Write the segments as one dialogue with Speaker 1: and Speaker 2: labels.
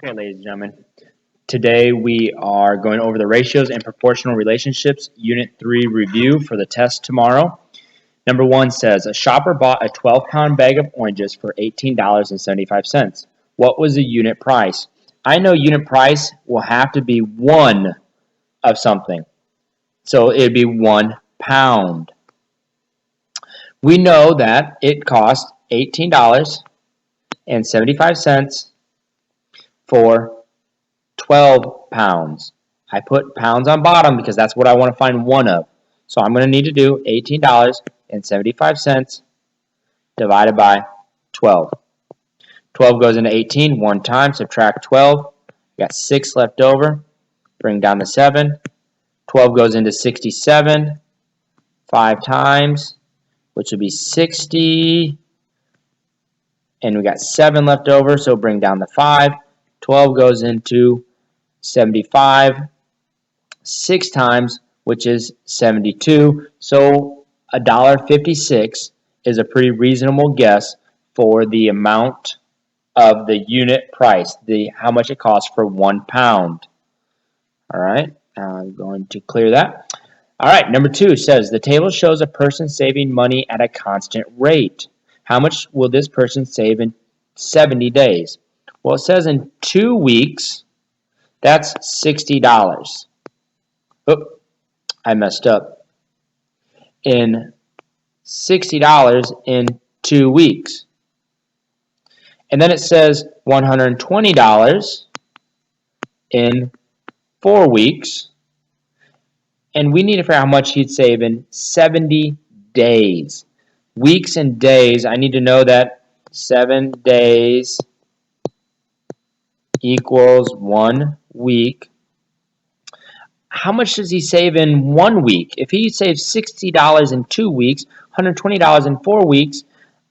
Speaker 1: Okay, ladies and gentlemen, today we are going over the ratios and proportional relationships, Unit 3 review for the test tomorrow. Number 1 says, a shopper bought a 12-pound bag of oranges for $18.75. What was the unit price? I know unit price will have to be one of something. So it'd be 1 pound. We know that it cost $18.75 for 12 pounds. I put pounds on bottom because that's what I want to find one of. So I'm going to need to do $18.75 divided by 12. 12 goes into 18 one time, subtract 12. Got 6 left over. Bring down the 7. 12 goes into 67 5 times, which would be 60. And we got 7 left over, so bring down the 5. 12 goes into 75 6 times, which is 72. So $1.56 is a pretty reasonable guess for the amount of the unit price, how much it costs for 1 pound. All right, I'm going to clear that. All right, number 2 says the table shows a person saving money at a constant rate. How much will this person save in 70 days? Well, it says in 2 weeks, that's $60. Oop, I messed up. In $60 in 2 weeks. And then it says $120 in 4 weeks. And we need to figure out how much he'd save in 70 days. Weeks and days, I need to know that 7 days equals 1 week. How much does he save in 1 week? If he saves $60 in 2 weeks, $120 in 4 weeks,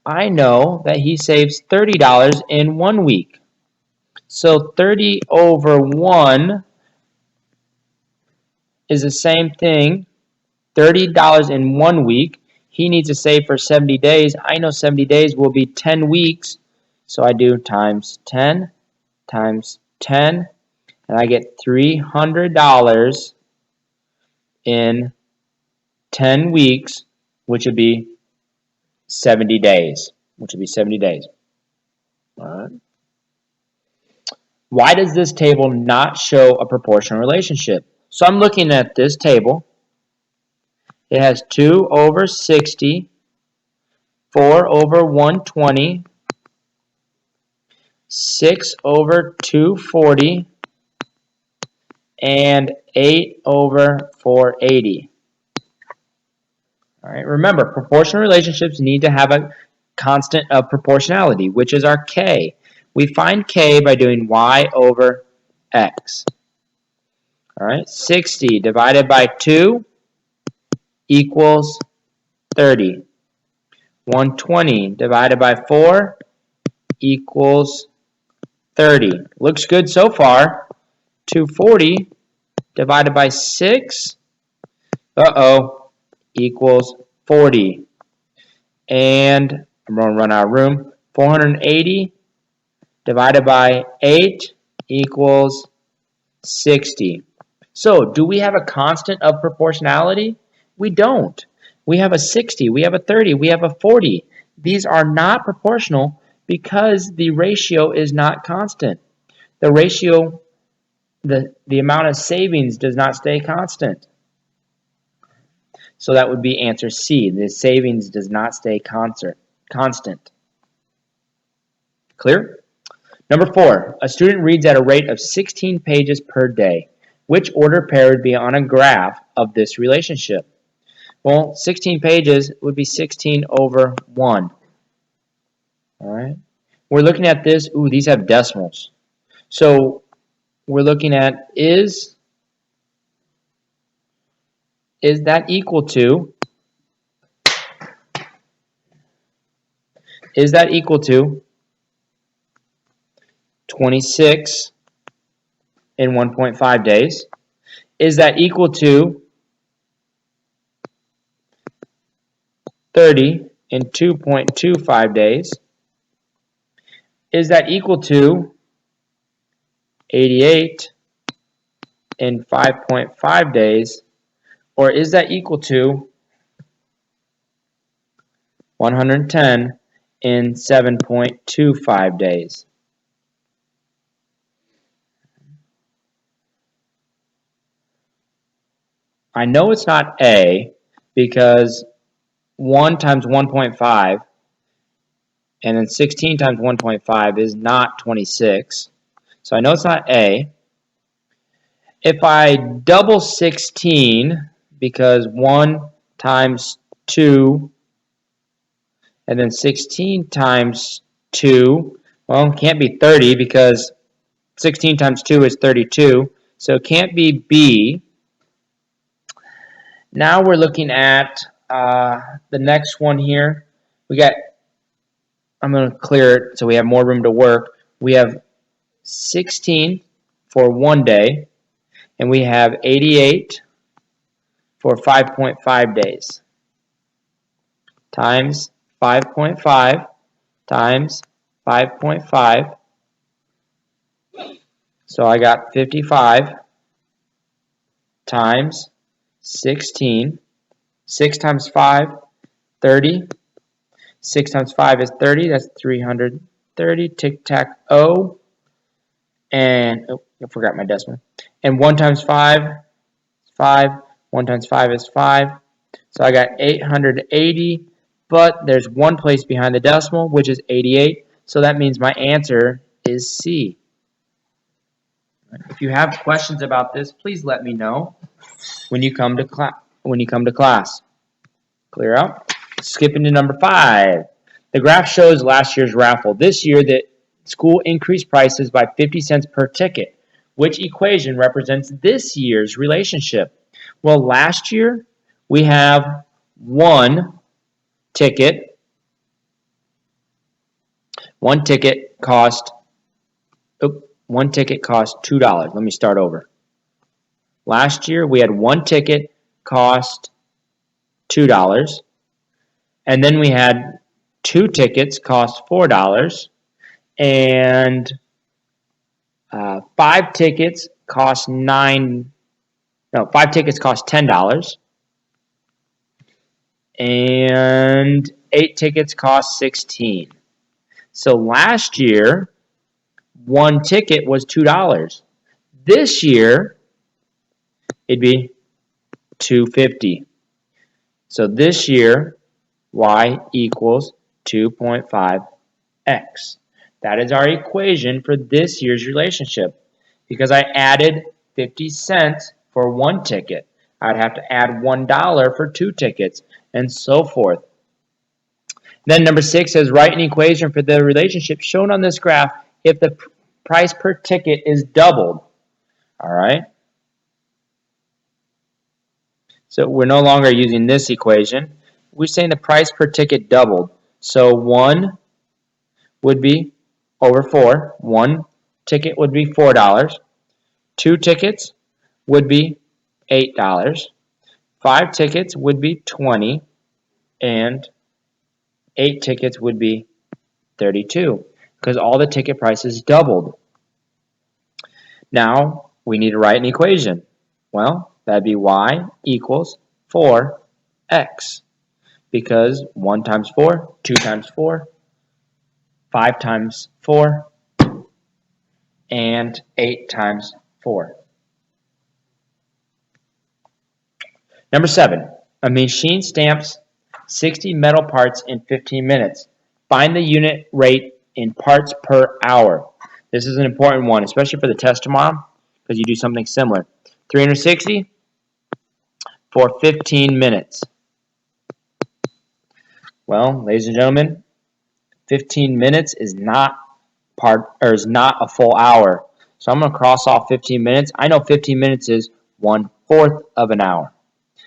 Speaker 1: I know that he saves $30 in 1 week. So 30 over 1 is the same thing. $30 in 1 week. He needs to save for 70 days. I know 70 days will be 10 weeks. So I do times 10 times 10. And I get $300 in 10 weeks, which would be 70 days. All right. Why does this table not show a proportional relationship? So I'm looking at this table. It has 2 over 60, 4 over 120, 6 over 240, and 8 over 480. All right, remember, proportional relationships need to have a constant of proportionality, which is our k. We find k by doing y over x. All right, 60 divided by 2 equals 30. 120 divided by 4 equals 30. Looks good so far. 240 divided by 6, equals 40. And I'm going to run out of room. 480 divided by 8 equals 60. So, do we have a constant of proportionality? We don't. We have a 60, we have a 30, we have a 40. These are not proportional because the ratio is not constant. The ratio, the amount of savings does not stay constant. So that would be answer C. The savings does not stay constant. Clear? Number 4, a student reads at a rate of 16 pages per day. Which order pair would be on a graph of this relationship? Well, 16 pages would be 16 over 1. All right. We're looking at this. Ooh, these have decimals. So we're looking at is that equal to 26 in 1.5 days? Is that equal to 30 in 2.25 days? Is that equal to 88 in 5.5 days, or is that equal to 110 in 7.25 days? I know it's not A because 1 times 1.5 and then 16 times 1.5 is not 26. So I know it's not A. If I double 16, because 1 times 2 and then 16 times 2, well, it can't be 30 because 16 times 2 is 32. So it can't be B. Now we're looking at the next one here. I'm going to clear it so we have more room to work. We have 16 for 1 day, and we have 88 for 5.5 days. Times 5.5 times 5.5. So I got 55 times 16. 6 times 5, 30. 6 times 5 is 30. That's 330. Tic-tac-o. And, oh, I forgot my decimal. And 1 times 5 is 5. 1 times 5 is 5. So I got 880. But there's one place behind the decimal, which is 88. So that means my answer is C. If you have questions about this, please let me know when you come to class. Clear out? Skipping to number 5. The graph shows last year's raffle. This year, the school increased prices by 50 cents per ticket. Which equation represents this year's relationship? Well, last year, we have one ticket. One ticket cost $2. Let me start over. Last year, we had one ticket cost $2. And then we had 2 tickets cost $4. And 5 tickets cost $10. And 8 tickets cost $16. So last year, one ticket was $2. This year, it'd be $2.50. So this year, y equals 2.5x. That is our equation for this year's relationship. Because I added 50 cents for one ticket, I'd have to add $1 for 2 tickets, and so forth. Then number 6 says, write an equation for the relationship shown on this graph if the price per ticket is doubled. All right. So we're no longer using this equation. We're saying the price per ticket doubled. So 1 would be over 4. 1 ticket would be $4. 2 tickets would be $8. 5 tickets would be $20. And 8 tickets would be $32. Because all the ticket prices doubled. Now we need to write an equation. Well, that'd be y equals 4x. Because 1 times 4, 2 times 4, 5 times 4, and 8 times 4. Number 7. A machine stamps 60 metal parts in 15 minutes. Find the unit rate in parts per hour. This is an important one, especially for the test tomorrow, because you do something similar. 360 for 15 minutes. Well, ladies and gentlemen, 15 minutes is not a full hour. So I'm going to cross off 15 minutes. I know 15 minutes is 1/4 of an hour.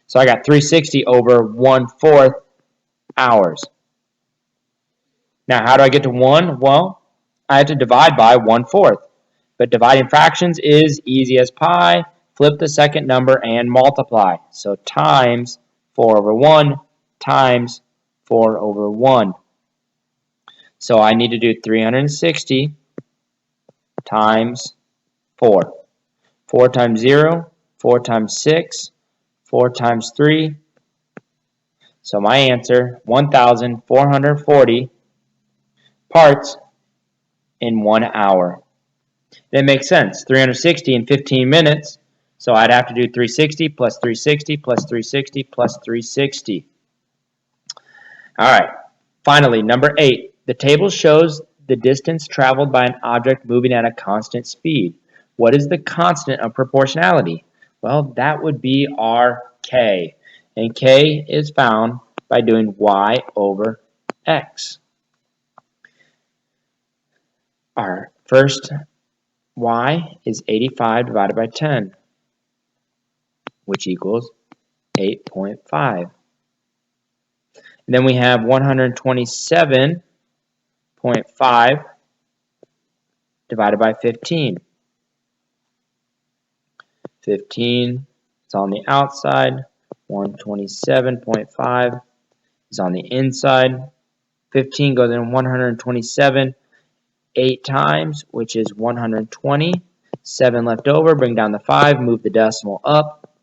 Speaker 1: So I got 360 over 1/4 hours. Now, how do I get to 1? Well, I have to divide by 1/4. But dividing fractions is easy as pie. Flip the second number and multiply. So times 4 over 1 times 4 over 1. So I need to do 360 times 4. 4 times 0, 4 times 6, 4 times 3. So my answer, 1,440 parts in 1 hour. That makes sense. 360 in 15 minutes. So I'd have to do 360 plus 360 plus 360 plus 360. All right. Finally, number 8. The table shows the distance traveled by an object moving at a constant speed. What is the constant of proportionality? Well, that would be our k. And k is found by doing y over x. Our first y is 85 divided by 10, which equals 8.5. And then we have 127.5 divided by 15. 15 is on the outside. 127.5 is on the inside. 15 goes in 127 8 times, which is 120. 7 left over. Bring down the 5. Move the decimal up.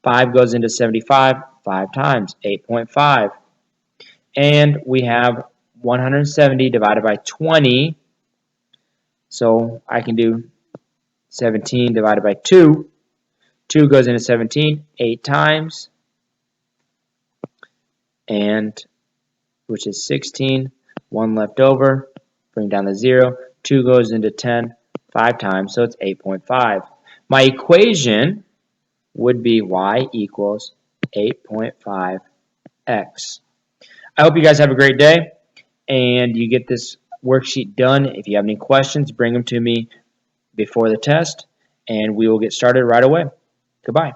Speaker 1: 5 goes into 75 5 times. 8.5. And we have 170 divided by 20. So I can do 17 divided by 2. 2 goes into 17 8 times, and which is 16. 1 left over. Bring down the 0. 2 goes into 10 5 times, so it's 8.5. My equation would be y equals 8.5x. I hope you guys have a great day and you get this worksheet done. If you have any questions, bring them to me before the test, and we will get started right away. Goodbye.